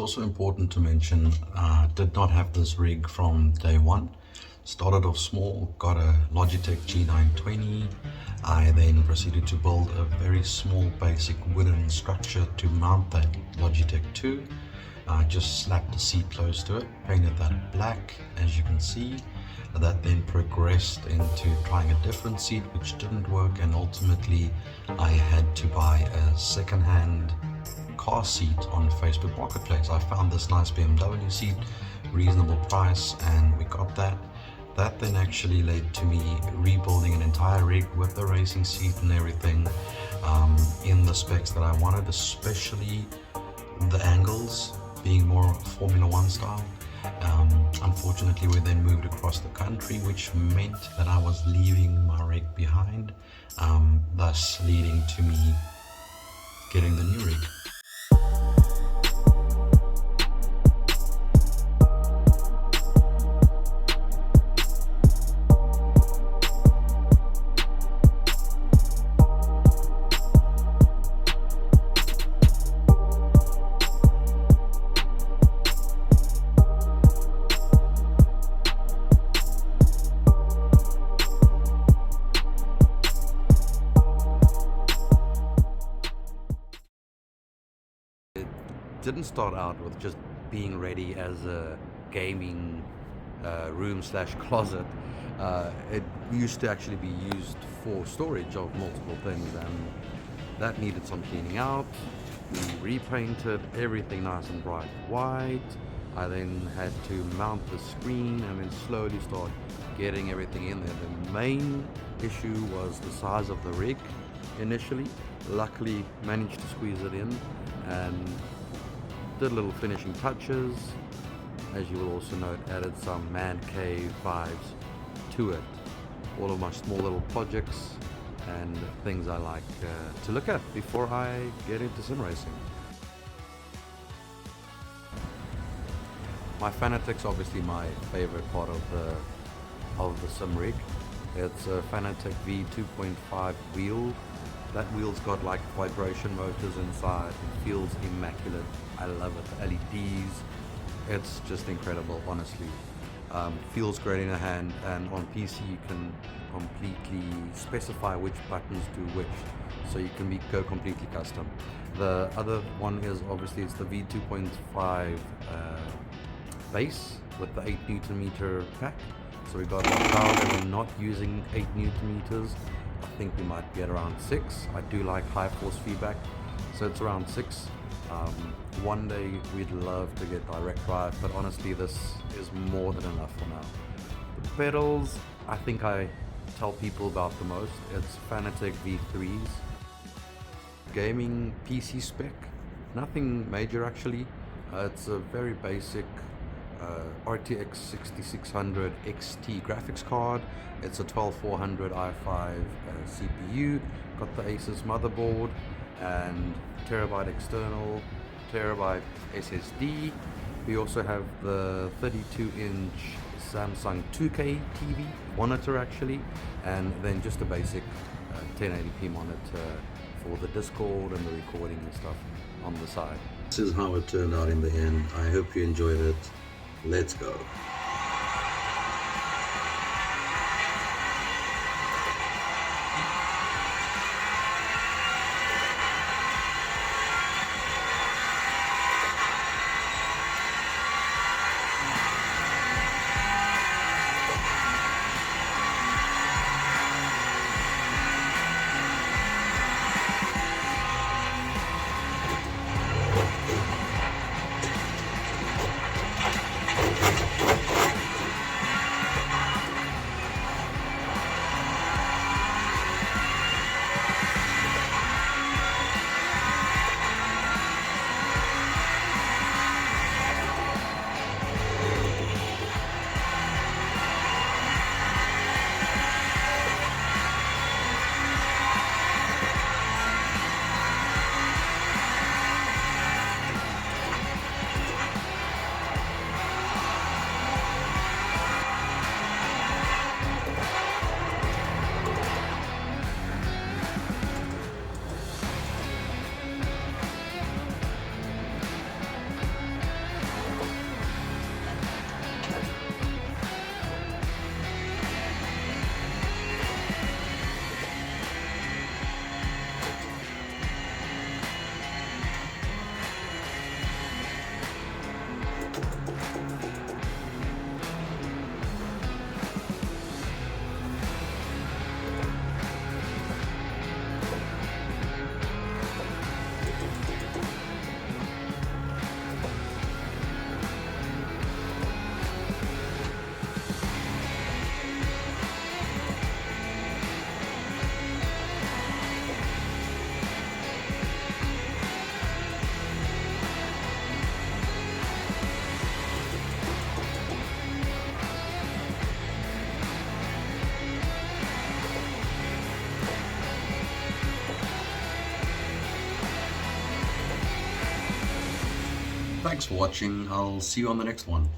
also important to mention, did not have this rig from day one. Started off small, got a Logitech G920. I then proceeded to build a very small basic wooden structure to mount that Logitech 2. I just slapped the seat close to it, painted that black as you can see. That then progressed into trying a different seat which didn't work, and ultimately I had to buy a second-hand car seat on Facebook Marketplace. I found this nice BMW Seat, reasonable price, and we got that. That then actually led to me rebuilding an entire rig with the racing seat and everything in the specs that I wanted, especially the angles being more Formula One style. Unfortunately, we then moved across the country, which meant that I was leaving my rig behind, thus leading to me getting the new rig. Didn't start out with just being ready as a gaming room slash closet. It used to actually be used for storage of multiple things, and that needed some cleaning out. We repainted everything nice and bright white. I then had to mount the screen and then slowly start getting everything in there. The main issue was the size of the rig initially. Luckily managed to squeeze it in and did little finishing touches. As you will also note, added some man cave vibes to it. All of my small little projects and things I like to look at before I get into sim racing. My Fanatec's obviously my favorite part of the sim rig. It's a Fanatec V2.5 wheel. That wheel's got like vibration motors inside. It feels immaculate. I love it. The LEDs, it's just incredible, honestly. Feels great in a hand, and on PC you can completely specify which buttons do which, so you can go completely custom. The other one is obviously it's the V2.5 base with the 8 Newton meter pack. So we got a power that we're not using 8 Newton meters. I think we might be at around 6. I do like high force feedback, so it's around 6. One day we'd love to get direct drive, but honestly this is more than enough for now. The pedals, I think I tell people about the most. It's Fanatec V3s. Gaming PC spec, nothing major actually. It's a very basic RTX 6600 XT graphics card. It's a 12400 i5 CPU, got the Asus motherboard and terabyte external, terabyte SSD. We also have the 32-inch Samsung 2K TV monitor actually, and then just a basic 1080p monitor for the Discord and the recording and stuff on the side. This is how it turned out in the end. I hope you enjoyed it. Let's go. Thanks for watching. I'll see you on the next one.